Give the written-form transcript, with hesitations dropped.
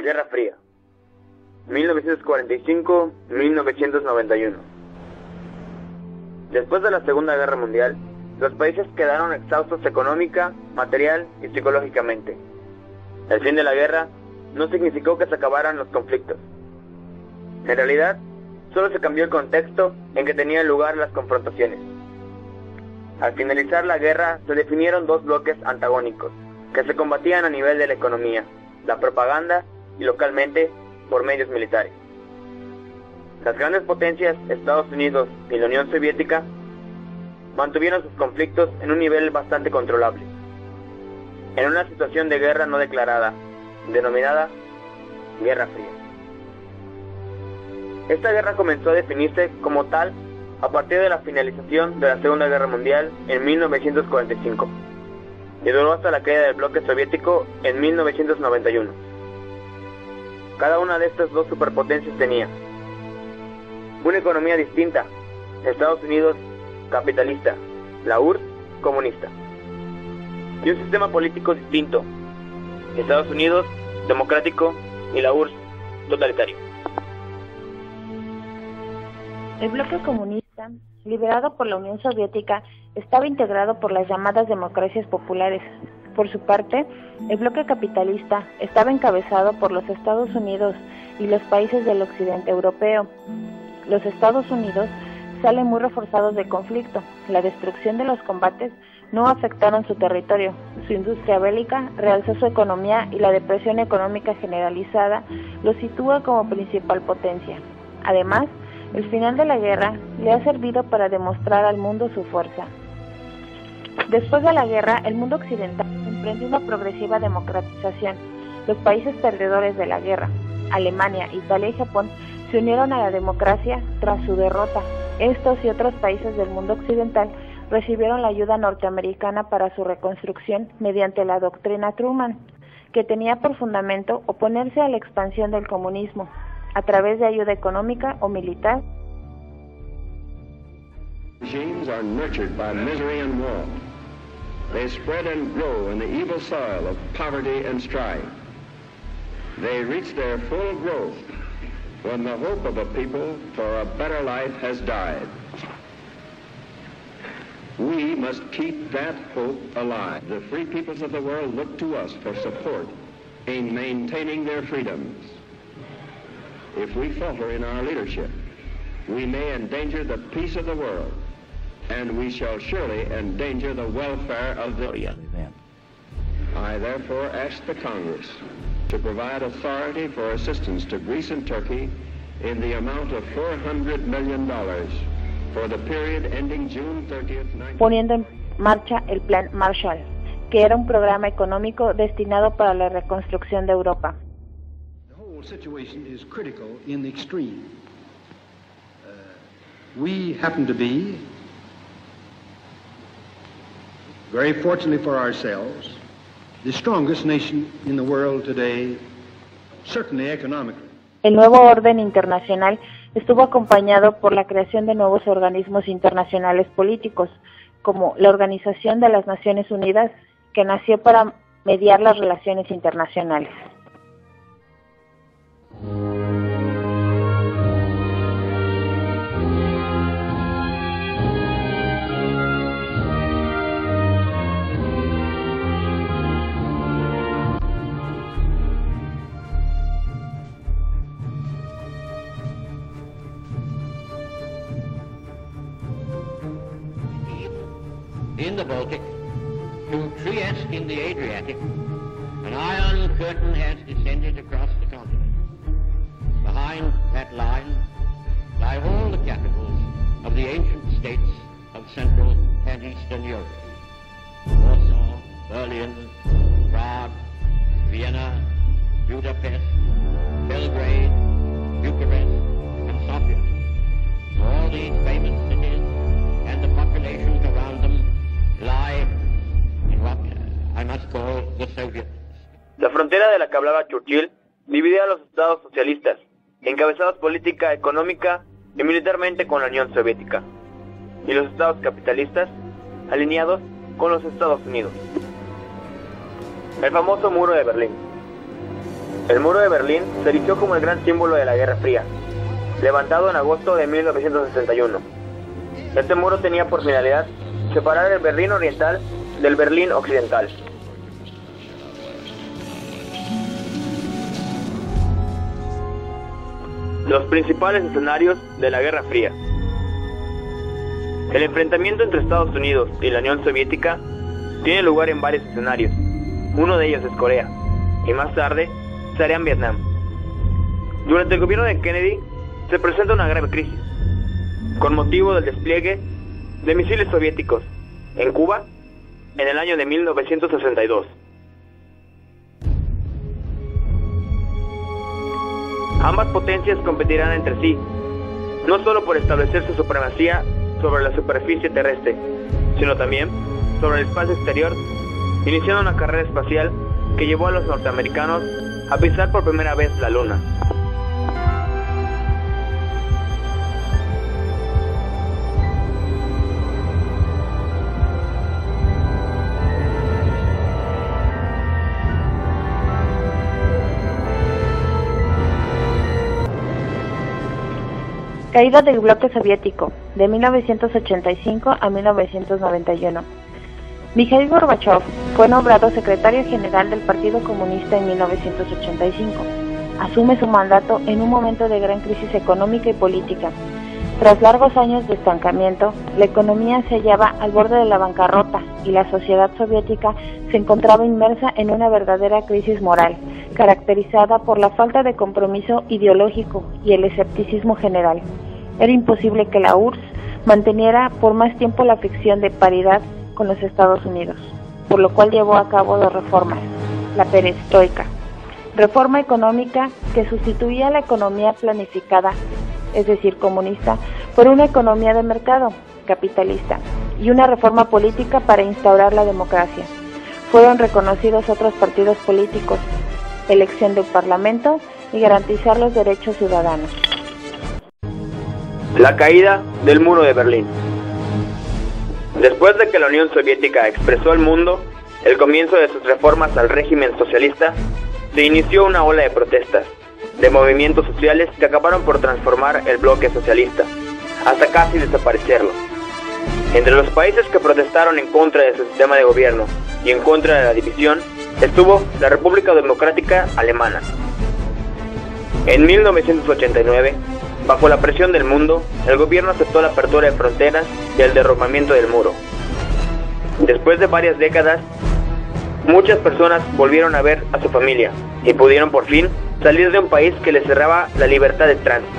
Guerra Fría, 1945-1991. Después de la Segunda Guerra Mundial, los países quedaron exhaustos económica, material y psicológicamente. El fin de la guerra no significó que se acabaran los conflictos. En realidad, solo se cambió el contexto en que tenían lugar las confrontaciones. Al finalizar la guerra, se definieron dos bloques antagónicos, que se combatían a nivel de la economía, la propaganda y localmente por medios militares. Las grandes potencias, Estados Unidos y la Unión Soviética, mantuvieron sus conflictos en un nivel bastante controlable, en una situación de guerra no declarada, denominada Guerra Fría. Esta guerra comenzó a definirse como tal a partir de la finalización de la Segunda Guerra Mundial en 1945 y duró hasta la caída del bloque soviético en 1991. Cada una de estas dos superpotencias tenía una economía distinta: Estados Unidos capitalista, la URSS comunista, y un sistema político distinto: Estados Unidos democrático y la URSS totalitario. El bloque comunista, liderado por la Unión Soviética, estaba integrado por las llamadas democracias populares. Por su parte, el bloque capitalista estaba encabezado por los Estados Unidos y los países del occidente europeo. Los Estados Unidos salen muy reforzados del conflicto. La destrucción de los combates no afectaron su territorio. Su industria bélica realzó su economía y la depresión económica generalizada lo sitúa como principal potencia. Además, el final de la guerra le ha servido para demostrar al mundo su fuerza. Después de la guerra, el mundo occidental emprendió una progresiva democratización. Los países perdedores de la guerra, Alemania, Italia y Japón, se unieron a la democracia tras su derrota. Estos y otros países del mundo occidental recibieron la ayuda norteamericana para su reconstrucción mediante la doctrina Truman, que tenía por fundamento oponerse a la expansión del comunismo a través de ayuda económica o militar. Regimes are nurtured by misery and war. They spread and grow in the evil soil of poverty and strife. They reach their full growth when the hope of a people for a better life has died. We must keep that hope alive. The free peoples of the world look to us for support in maintaining their freedoms. If we falter in our leadership, we may endanger the peace of the world, and we shall surely endanger the welfare of the event. I therefore ask the Congress to provide authority for assistance to Greece and Turkey in the amount of $400 million for the period ending June 30th, 19... Poniendo en marcha el Plan Marshall, que era un programa económico destinado para la reconstrucción de Europa. The whole situation is critical in the extreme. We happen to be, very fortunately for ourselves, the strongest nation in the world today, certainly economically. El nuevo orden internacional estuvo acompañado por la creación de nuevos organismos internacionales políticos, como la Organización de las Naciones Unidas, que nació para mediar las relaciones internacionales. In the Baltic, to Trieste in the Adriatic, an iron curtain has descended across the continent. Behind that line lie all the capitals of the ancient states of Central and Eastern Europe. Warsaw, Berlin, Prague, Vienna, Budapest, Belgrade, Bucharest, and Sofia. All these famous cities and the populations around them lie in what I must call the Soviet. La frontera de la que hablaba Churchill dividía a los estados socialistas, encabezados política, económica y militarmente con la Unión Soviética, y los estados capitalistas, alineados con los Estados Unidos. El famoso muro de Berlín. El muro de Berlín se erigió como el gran símbolo de la Guerra Fría, levantado en agosto de 1961. Este muro tenía por finalidad separar el Berlín Oriental del Berlín Occidental. Los principales escenarios de la Guerra Fría. El enfrentamiento entre Estados Unidos y la Unión Soviética tiene lugar en varios escenarios. Uno de ellos es Corea, y más tarde se hará en Vietnam. Durante el gobierno de Kennedy se presenta una grave crisis, con motivo del despliegue de misiles soviéticos en Cuba en el año de 1962. Ambas potencias competirán entre sí, no solo por establecer su supremacía sobre la superficie terrestre, sino también sobre el espacio exterior, iniciando una carrera espacial que llevó a los norteamericanos a pisar por primera vez la Luna. Caída del bloque soviético, de 1985 a 1991. Mikhail Gorbachev fue nombrado secretario general del Partido Comunista en 1985. Asume su mandato en un momento de gran crisis económica y política. Tras largos años de estancamiento, la economía se hallaba al borde de la bancarrota y la sociedad soviética se encontraba inmersa en una verdadera crisis moral, caracterizada por la falta de compromiso ideológico y el escepticismo general. Era imposible que la URSS manteniera por más tiempo la ficción de paridad con los Estados Unidos, por lo cual llevó a cabo dos reformas: la perestroika, reforma económica que sustituía la economía planificada, es decir, comunista, por una economía de mercado, capitalista, y una reforma política para instaurar la democracia. Fueron reconocidos otros partidos políticos, elección de un parlamento y garantizar los derechos ciudadanos. La caída del muro de Berlín. Después de que la Unión Soviética expresó al mundo el comienzo de sus reformas al régimen socialista, se inició una ola de protestas, de movimientos sociales que acabaron por transformar el bloque socialista, hasta casi desaparecerlo. Entre los países que protestaron en contra de su sistema de gobierno y en contra de la división, estuvo la República Democrática Alemana. En 1989, bajo la presión del mundo, el gobierno aceptó la apertura de fronteras y el derrumbamiento del muro. Después de varias décadas, muchas personas volvieron a ver a su familia y pudieron por fin salir de un país que les cerraba la libertad de tránsito.